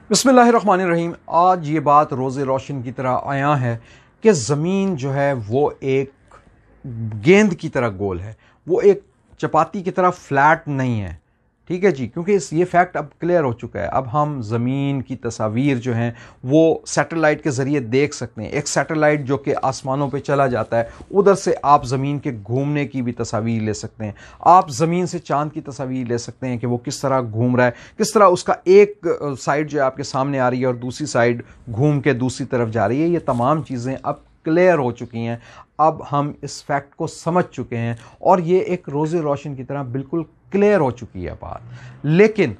बिस्मिल्लाहिर्रहमानिर्रहीम। आज ये बात रोज़े रोशन की तरह आया है कि ज़मीन जो है वो एक गेंद की तरह गोल है, वो एक चपाती की तरह फ्लैट नहीं है। ठीक है जी, क्योंकि ये फैक्ट अब क्लियर हो चुका है। अब हम ज़मीन की तस्वीर जो हैं वो सैटेलाइट के ज़रिए देख सकते हैं। एक सैटेलाइट जो कि आसमानों पे चला जाता है, उधर से आप ज़मीन के घूमने की भी तस्वीर ले सकते हैं। आप ज़मीन से चांद की तस्वीर ले सकते हैं कि वो किस तरह घूम रहा है, किस तरह उसका एक साइड जो है आपके सामने आ रही है और दूसरी साइड घूम के दूसरी तरफ जा रही है। ये तमाम चीज़ें अब क्लियर हो चुकी हैं। अब हम इस फैक्ट को समझ चुके हैं और ये एक रोज़े रोशन की तरह बिल्कुल क्लियर हो चुकी है बात। लेकिन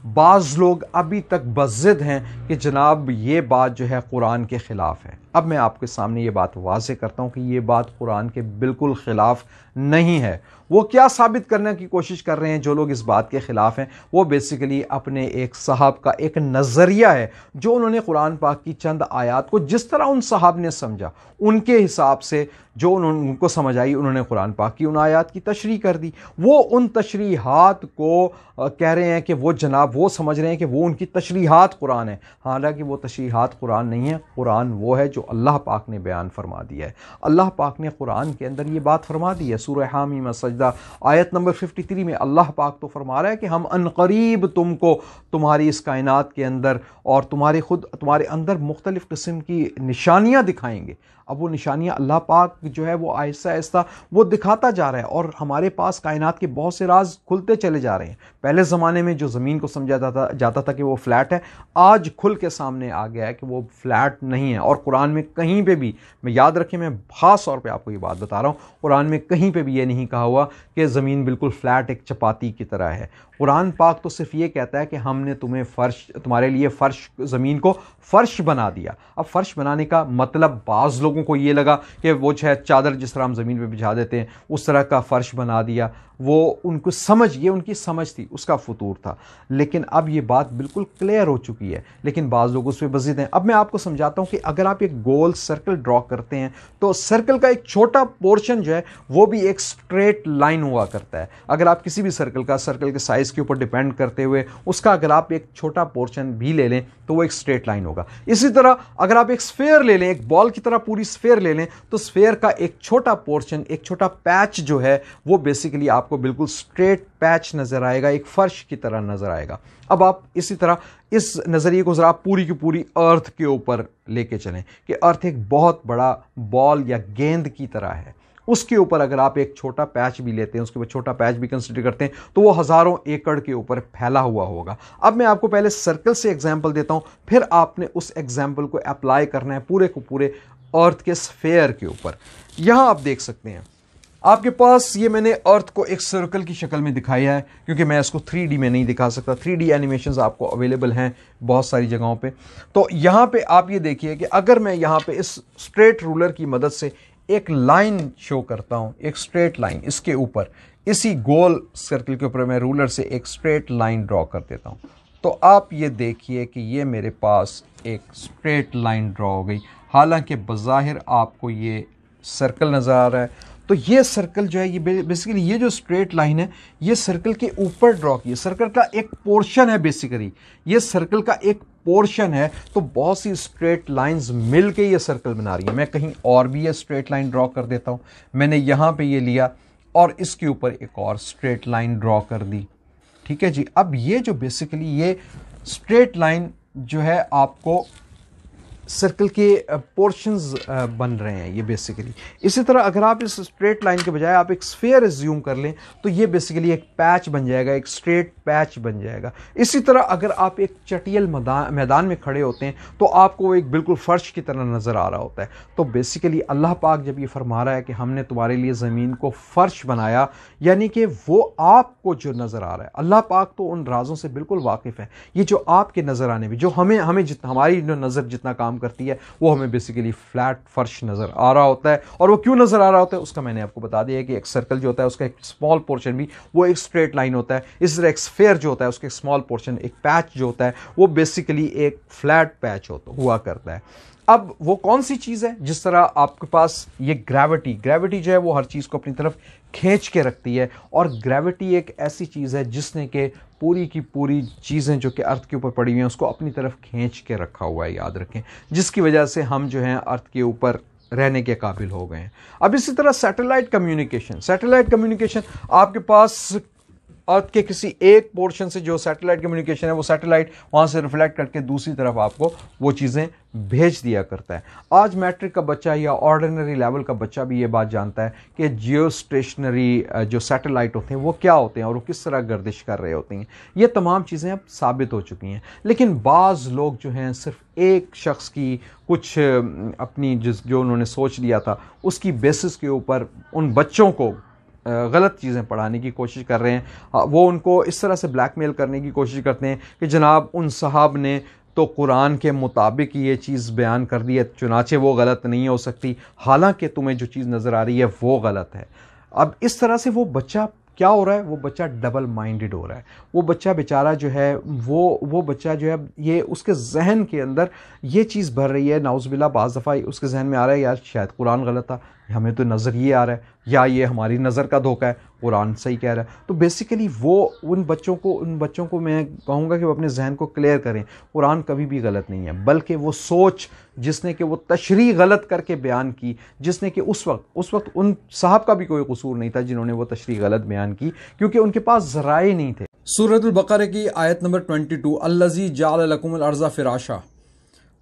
बाज़ लोग अभी तक बज़िद हैं कि जनाब ये बात जो है कुरान के ख़िलाफ़ है। अब मैं आपके सामने ये बात वाज़े करता हूँ कि ये बात कुरान के बिल्कुल ख़िलाफ़ नहीं है। वो क्या साबित करने की कोशिश कर रहे हैं जो लोग इस बात के ख़िलाफ़ हैं? वो बेसिकली अपने एक साहब का एक नज़रिया है जो उन्होंने कुरान पाक की चंद आयात को जिस तरह उन साहब ने समझा, उनके हिसाब से जो उनको समझ आई, उन्होंने कुरान पाक की उन आयात की तशरीह कर दी। वो उन तशरीहात को कह रहे हैं कि वो जनाब वो समझ रहे हैं कि वो उनकी तशरीहात कुरान है। हालांकि वो तशरीहात कुरान नहीं है। कुरान वो है जो अल्लाह पाक ने बयान फरमा दिया है। अल्लाह पाक ने कुरान के अंदर ये बात फरमा दी है। सूरह हामीम सजदा आयत नंबर 53 में अल्लाह पाक तो फरमा रहा है कि हम अनकरीब तुमको तुम्हारी इस कायनात के अंदर और तुम्हारे अंदर मुख्तलिफ़ किस्म की निशानियाँ दिखाएंगे। अब वो निशानियाँ अल्लाह पाक जो है वो आहिस्ता आहिस्ता वो दिखाता जा रहा है और हमारे पास कायनात के बहुत से राज खुलते चले जा रहे हैं। पहले ज़माने में जो ज़मीन को समझा जाता था कि वो फ्लैट है, आज खुल के सामने आ गया है कि वो फ्लैट नहीं है। और कुरान में कहीं पे भी, मैं याद रखें, मैं ख़ास तौर पे आपको ये बात बता रहा हूँ, कुरान में कहीं पे भी ये नहीं कहा हुआ कि ज़मीन बिल्कुल फ्लैट एक चपाती की तरह है। कुरान पाक तो सिर्फ ये कहता है कि हमने तुम्हारे लिए फ़र्श, ज़मीन को फ़र्श बना दिया। अब फ़र्श बनाने का मतलब बाज़ लोगों को ये लगा कि वो जो है चादर जिस तरह हम ज़मीन पे बिछा देते हैं उस तरह का फ़र्श बना दिया। वो उनको ये उनकी समझ थी, उसका फतूर था। लेकिन अब ये बात बिल्कुल क्लियर हो चुकी है, लेकिन बाज़ लोग उस पर बज़िद हैं। अब मैं आपको समझाता हूँ कि अगर आप एक गोल सर्कल ड्रॉ करते हैं तो सर्कल का एक छोटा पोर्शन जो है वो भी एक स्ट्रेट लाइन हुआ करता है। अगर आप किसी भी सर्कल के साइज़ के ऊपर डिपेंड करते हुए उसका अगर आप एक छोटा पोर्शन भी ले लें तो वो एक स्ट्रेट लाइन होगा। इसी तरह अगर आप एक स्फेयर ले लें, एक बॉल की तरह पूरी स्फेयर ले लें, तो स्फेयर का एक छोटा पोर्शन, एक छोटा पैच जो है वो बेसिकली आपको बिल्कुल स्ट्रेट पैच नजर आएगा, एक फर्श की तरह नजर आएगा। अब आप इसी तरह इस नज़रिए को ज़रा पूरी की पूरी अर्थ के ऊपर लेके चलें कि अर्थ एक बहुत बड़ा बॉल या गेंद की तरह है। उसके ऊपर अगर आप एक छोटा पैच भी लेते हैं, उसके ऊपर छोटा पैच भी कंसिडर करते हैं, तो वो हज़ारों एकड़ के ऊपर फैला हुआ होगा। अब मैं आपको पहले सर्कल से एग्जाम्पल देता हूं, फिर आपने उस एग्जाम्पल को अप्लाई करना है पूरे को पूरे अर्थ के स्फेयर के ऊपर। यहां आप देख सकते हैं आपके पास, ये मैंने अर्थ को एक सर्कल की शक्ल में दिखाया है क्योंकि मैं इसको 3D में नहीं दिखा सकता। 3D एनिमेशंस आपको अवेलेबल हैं बहुत सारी जगहों पे। तो यहाँ पे आप ये देखिए कि अगर मैं यहाँ पे इस स्ट्रेट रूलर की मदद से एक लाइन शो करता हूँ, एक स्ट्रेट लाइन, इसके ऊपर इसी गोल सर्कल के ऊपर मैं रूलर से एक स्ट्रेट लाइन ड्रॉ कर देता हूँ, तो आप ये देखिए कि ये मेरे पास एक स्ट्रेट लाइन ड्रॉ हो गई। हालांकि बज़ाहिर आपको ये सर्कल नज़र आ रहा है। तो ये सर्कल जो है ये बेसिकली ये जो स्ट्रेट लाइन है ये सर्कल के ऊपर ड्रॉ की है, सर्कल का एक पोर्शन है। बेसिकली ये सर्कल का एक पोर्शन है, तो बहुत सी स्ट्रेट लाइंस मिलके ये सर्कल बना रही है। मैं कहीं और भी ये स्ट्रेट लाइन ड्रॉ कर देता हूँ। मैंने यहाँ पे ये लिया और इसके ऊपर एक और स्ट्रेट लाइन ड्रॉ कर दी। ठीक है जी। अब ये जो बेसिकली ये स्ट्रेट लाइन जो है आपको सर्कल के पोर्शंस बन रहे हैं ये बेसिकली। इसी तरह अगर आप इस स्ट्रेट लाइन के बजाय आप एक स्फीयर एज्यूम कर लें तो ये बेसिकली एक पैच बन जाएगा, एक स्ट्रेट पैच बन जाएगा। इसी तरह अगर आप एक चटियल मैदान में खड़े होते हैं तो आपको एक बिल्कुल फर्श की तरह नज़र आ रहा होता है। तो बेसिकली अल्लाह पाक जब ये फरमा रहा है कि हमने तुम्हारे लिए ज़मीन को फ़र्श बनाया, यानी कि वो आपको जो नज़र आ रहा है, अल्लाह पाक तो उन राज़ों से बिल्कुल वाकिफ़ है। ये जो आपके नज़र आने में जो हमें जितना हमारी जो नज़र जितना काम करती है वो हमें बेसिकली फ्लैट फर्श नजर आ रहा होता है। और वो क्यों नजर आ रहा होता है उसका मैंने आपको बता दिया कि एक सर्कल जो होता है उसका एक स्मॉल पोर्शन भी वो एक स्ट्रेट लाइन होता है। इस तरह एक स्फेयर जो होता है उसका एक स्मॉल पोर्शन, एक पैच जो होता है वो बेसिकली एक फ्लैट पैच हुआ करता है। अब वो कौन सी चीज़ है? जिस तरह आपके पास ये ग्रेविटी जो है वो हर चीज़ को अपनी तरफ खींच के रखती है, और ग्रेविटी एक ऐसी चीज़ है जिसने के पूरी की पूरी चीज़ें जो कि अर्थ के ऊपर पड़ी हुई हैं उसको अपनी तरफ खींच के रखा हुआ है, याद रखें, जिसकी वजह से हम जो हैं अर्थ के ऊपर रहने के काबिल हो गए हैं। अब इसी तरह सैटेलाइट कम्युनिकेशन आपके पास अर्थ के किसी एक पोर्शन से जो सैटेलाइट कम्युनिकेशन है, वो सैटेलाइट वहां से रिफ्लेक्ट करके दूसरी तरफ आपको वो चीज़ें भेज दिया करता है। आज मैट्रिक का बच्चा या ऑर्डिनरी लेवल का बच्चा भी ये बात जानता है कि जियो स्टेशनरी जो सैटेलाइट होते हैं वो क्या होते हैं और वो किस तरह गर्दिश कर रहे होते हैं। ये तमाम चीज़ें अब साबित हो चुकी हैं। लेकिन बाज़ लोग जो हैं सिर्फ एक शख्स की कुछ अपनी जो उन्होंने सोच लिया था उसकी बेसिस के ऊपर उन बच्चों को गलत चीज़ें पढ़ाने की कोशिश कर रहे हैं। वो उनको इस तरह से ब्लैकमेल करने की कोशिश करते हैं कि जनाब उन साहब ने तो कुरान के मुताबिक ये चीज़ बयान कर दी है, चुनाचे वो गलत नहीं हो सकती, हालांकि तुम्हें जो चीज़ नज़र आ रही है वो गलत है। अब इस तरह से वो बच्चा क्या हो रहा है, वो बच्चा डबल माइंडेड हो रहा है। वो बच्चा बेचारा जो है वो बच्चा जो है ये उसके जहन के अंदर ये चीज़ भर रही है, नाउज़ुबिल्लाह बाज़ दफ़ा उसके जहन में आ रहा है यार शायद कुरान गलत था, हमें तो नज़र ये आ रहा है, या ये हमारी नज़र का धोखा है, कुरान सही कह रहा है। तो बेसिकली वो उन बच्चों को मैं कहूँगा कि वो अपने जहन को क्लियर करें, कुरान कभी भी गलत नहीं है, बल्कि वो सोच जिसने कि वो तशरीह गलत करके बयान की, जिसने कि उस वक्त उन साहब का भी कोई कसूर नहीं था जिन्होंने वो तशरीह गलत बयान की, क्योंकि उनके पास ज़राए नहीं थे। सूरतुल बकरा की आयत नंबर 22, अल्लज़ी जाअल लकुमुल अर्ज़ा फ़िराशा,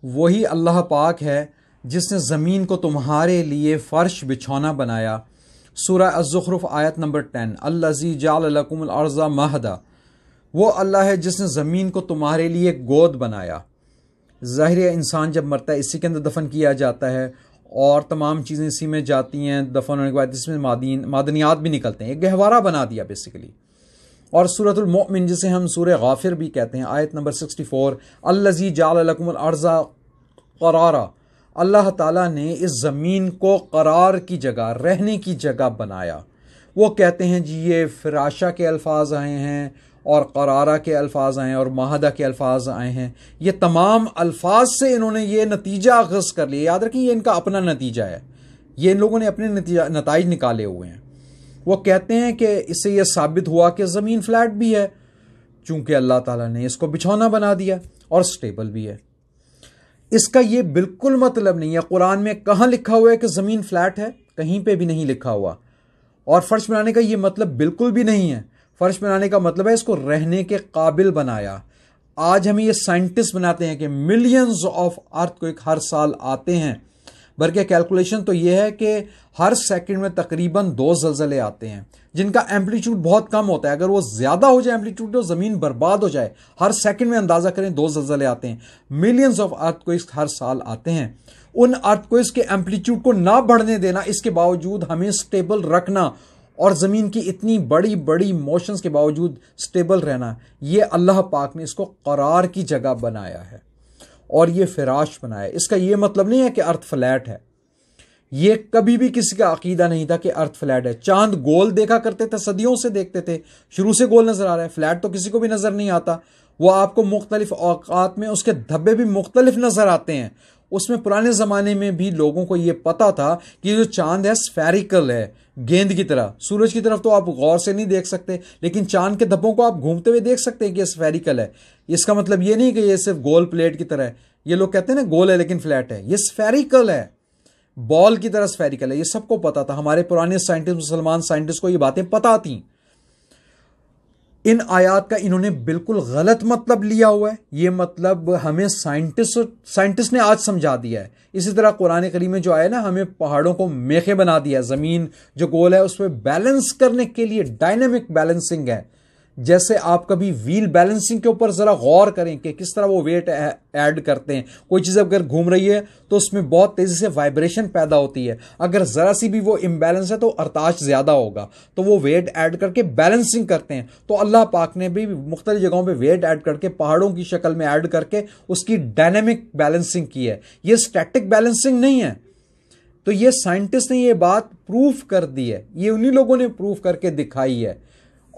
वही अल्लाह पाक है जिसने ज़मीन को तुम्हारे लिए फ़र्श बिछौना बनाया। सूरह अज़्ज़ुख़रुफ़ आयत नंबर 10, अल्लज़ी जाअल लकुमुल अर्ज़ा महदा, वो अल्लाह है जिसने ज़मीन को तुम्हारे लिए गोद बनाया। ज़ाहिर है इंसान जब मरता है इसी के अंदर दफन किया जाता है और तमाम चीज़ें इसी में जाती हैं, दफन होने के बाद इसमें मादनियात भी निकलते हैं, एक गहवारा बना दिया बेसिकली। और सूरतुल मोमिन जिसे हम सूरह गाफिर भी कहते हैं, आयत नंबर 64, अल्लज़ी जाअल लकुमुल अर्ज़ा क़रारा, अल्लाह ताला ने इस ज़मीन को करार की जगह, रहने की जगह बनाया। वो कहते हैं जी ये फ़िराशा के अल्फाज आए हैं और करारा के अल्फाज आए हैं और महदा के अल्फाज आए हैं। ये तमाम अल्फाज से इन्होंने ये नतीजा अख़ज़ कर लिया। याद रखें ये इनका अपना नतीजा है, ये इन लोगों ने अपने नताइज निकाले हुए हैं। वो कहते हैं कि इससे यह साबित हुआ कि ज़मीन फ्लैट भी है, चूँकि अल्लाह ताला ने इसको बिछौना बना दिया, और स्टेबल भी है। इसका ये बिल्कुल मतलब नहीं है, कुरान में कहाँ लिखा हुआ है कि ज़मीन फ्लैट है? कहीं पे भी नहीं लिखा हुआ। और फ़र्श बनाने का ये मतलब बिल्कुल भी नहीं है। फ़र्श बनाने का मतलब है इसको रहने के काबिल बनाया। आज हमें ये साइंटिस्ट बनाते हैं कि मिलियंस ऑफ अर्थक्वेक हर साल आते हैं, बल्कि कैलकुलेशन तो ये है कि हर सेकंड में तकरीबन 2 ज़लज़ले आते हैं जिनका एम्पलीट्यूड बहुत कम होता है। अगर वो ज़्यादा हो जाए एम्पलीट्यूड तो ज़मीन बर्बाद हो जाए। हर सेकंड में अंदाज़ा करें 2 ज़लज़ले आते हैं। मिलियंस ऑफ अर्थक्वेक्स हर साल आते हैं। उन अर्थक्वेक्स के एम्पलीट्यूड को ना बढ़ने देना, इसके बावजूद हमें स्टेबल रखना और ज़मीन की इतनी बड़ी बड़ी मोशंस के बावजूद स्टेबल रहना, ये अल्लाह पाक ने इसको करार की जगह बनाया है और ये फिराश बनाया। इसका ये मतलब नहीं है कि अर्थ फ्लैट है। ये कभी भी किसी का अकीदा नहीं था कि अर्थ फ्लैट है। चांद गोल देखा करते थे, सदियों से देखते थे, शुरू से गोल नजर आ रहा है। फ्लैट तो किसी को भी नजर नहीं आता। वो आपको मुख्तलिफ औकात में उसके धब्बे भी मुख्तलिफ नजर आते हैं। उसमें पुराने ज़माने में भी लोगों को ये पता था कि जो चांद है स्फेरिकल है, गेंद की तरह। सूरज की तरफ तो आप गौर से नहीं देख सकते, लेकिन चांद के धब्बों को आप घूमते हुए देख सकते हैं कि ये स्फेरिकल है। इसका मतलब ये नहीं कि ये सिर्फ गोल प्लेट की तरह है। ये लोग कहते हैं ना गोल है लेकिन फ्लैट है, ये स्फेरिकल है, बॉल की तरह स्फेरिकल है। ये सबको पता था। हमारे पुराने साइंटिस्ट, मुसलमान साइंटिस्ट को ये बातें पता थी। इन आयात का इन्होंने बिल्कुल गलत मतलब लिया हुआ है। ये मतलब हमें साइंटिस्ट ने आज समझा दिया है। इसी तरह कुरान करीम में जो आया ना, हमें पहाड़ों को मेखे बना दिया, ज़मीन जो गोल है उस पर बैलेंस करने के लिए डायनेमिक बैलेंसिंग है। जैसे आप कभी व्हील बैलेंसिंग के ऊपर ज़रा गौर करें कि किस तरह वो वेट ऐड करते हैं। कोई चीज़ अगर घूम रही है तो उसमें बहुत तेज़ी से वाइब्रेशन पैदा होती है। अगर ज़रा सी भी वो इम्बैलेंस है तो अर्ताश ज़्यादा होगा, तो वो वेट ऐड करके बैलेंसिंग करते हैं। तो अल्लाह पाक ने भी मुख्तलिफ जगहों पे वेट ऐड करके पहाड़ों की शक्ल में ऐड करके उसकी डायनेमिक बैलेंसिंग की है। ये स्टैटिक बैलेंसिंग नहीं है। तो ये साइंटिस्ट ने ये बात प्रूफ कर दी है। ये उन्हीं लोगों ने प्रूफ करके दिखाई है।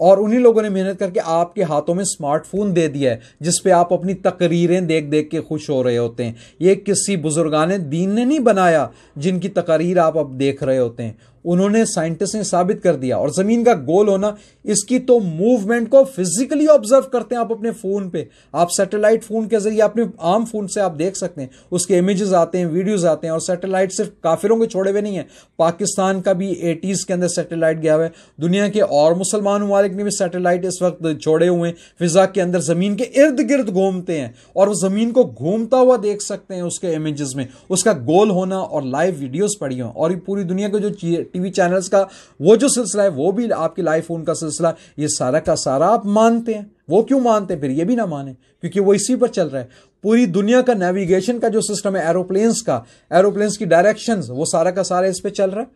और उन्हीं लोगों ने मेहनत करके आपके हाथों में स्मार्टफोन दे दिया है जिस पे आप अपनी तकरीरें देख देख के खुश हो रहे होते हैं। ये किसी बुजुर्गाने दीन ने नहीं बनाया जिनकी तकरीर आप अब देख रहे होते हैं, उन्होंने साइंटिस्ट ने साबित कर दिया। और जमीन का गोल होना, इसकी तो मूवमेंट को फिजिकली ऑब्जर्व करते हैं आप अपने फोन पे। आप सैटेलाइट फोन के जरिए अपने आम फोन से आप देख सकते हैं, उसके इमेजेस आते हैं, वीडियोस आते हैं। और सैटेलाइट सिर्फ काफिरों के छोड़े हुए नहीं है, पाकिस्तान का भी 80s के अंदर सैटेलाइट गया हुआ है। दुनिया के और मुसलमान ममालिक ने भी सैटेलाइट इस वक्त छोड़े हुए हैं, फिजा के अंदर जमीन के इर्द गिर्द घूमते हैं और वो जमीन को घूमता हुआ देख सकते हैं उसके इमेजेस में, उसका गोल होना और लाइव वीडियोस पड़ी हो। और पूरी दुनिया के जो टीवी चैनल्स का वो जो सिलसिला है वो भी आपके लाइव फोन का सिलसिला, ये सारा का सारा आप मानते हैं। वो क्यों मानते हैं फिर? ये भी ना माने क्योंकि वो इसी पर चल रहा है। पूरी दुनिया का नेविगेशन का जो सिस्टम है एरोप्लेन्स की डायरेक्शंस, वो सारा का सारा इस पे चल रहा है।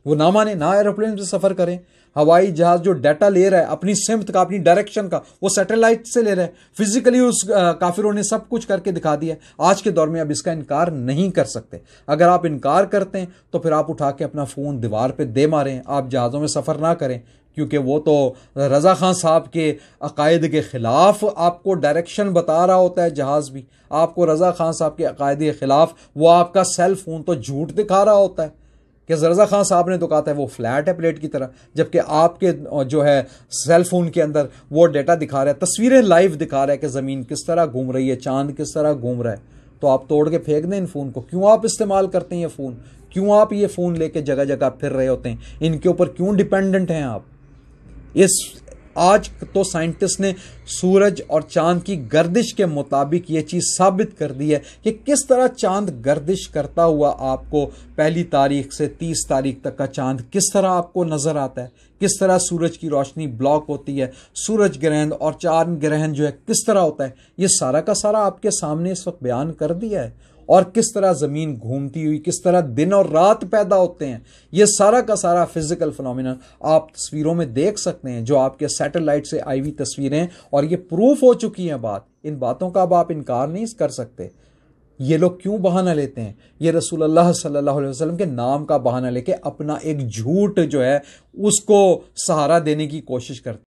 वो ना माने, ना एरोप्लेन से सफर करें। हवाई जहाज जो डाटा ले रहा है अपनी सिमत का, अपनी डायरेक्शन का, वो सैटेलाइट से ले रहा है। फिजिकली उस काफिरों ने सब कुछ करके दिखा दिया। आज के दौर में अब इसका इनकार नहीं कर सकते। अगर आप इनकार करते हैं तो फिर आप उठा के अपना फोन दीवार पे दे मारें, आप जहाज़ों में सफर ना करें, क्योंकि वो तो रजा खान साहब के अकायद के खिलाफ आपको डायरेक्शन बता रहा होता है। जहाज भी आपको रजा खान साहब के अकायद के खिलाफ, वो आपका सेल फोन तो झूठ दिखा रहा होता है कि रजा खान साहब ने तो कहा था वो फ्लैट है प्लेट की तरह, जबकि आपके जो है सेल फोन के अंदर वो डेटा दिखा रहा है, तस्वीरें लाइव दिखा रहा है कि ज़मीन किस तरह घूम रही है, चांद किस तरह घूम रहा है। तो आप तोड़ के फेंक दें इन फ़ोन को। क्यों आप इस्तेमाल करते हैं ये फ़ोन? क्यों आप ये फ़ोन लेके जगह जगह फिर रहे होते हैं? इनके ऊपर क्यों डिपेंडेंट हैं आप? आज तो साइंटिस्ट ने सूरज और चांद की गर्दिश के मुताबिक ये चीज़ साबित कर दी है कि किस तरह चांद गर्दिश करता हुआ आपको 1 तारीख से 30 तारीख तक का चांद किस तरह आपको नज़र आता है, किस तरह सूरज की रोशनी ब्लॉक होती है, सूरज ग्रहण और चांद ग्रहण जो है किस तरह होता है, ये सारा का सारा आपके सामने इस वक्त बयान कर दिया है। और किस तरह ज़मीन घूमती हुई, किस तरह दिन और रात पैदा होते हैं, ये सारा का सारा फिजिकल फिनोमिना आप तस्वीरों में देख सकते हैं, जो आपके सैटेलाइट से आई हुई तस्वीरें। और ये प्रूफ हो चुकी है बात, इन बातों का अब आप इनकार नहीं कर सकते। ये लोग क्यों बहाना लेते हैं? ये रसूलुल्लाह सल्लल्लाहु अलैहि वसल्लम के नाम का बहाना लेके अपना एक झूठ जो है उसको सहारा देने की कोशिश करते हैं।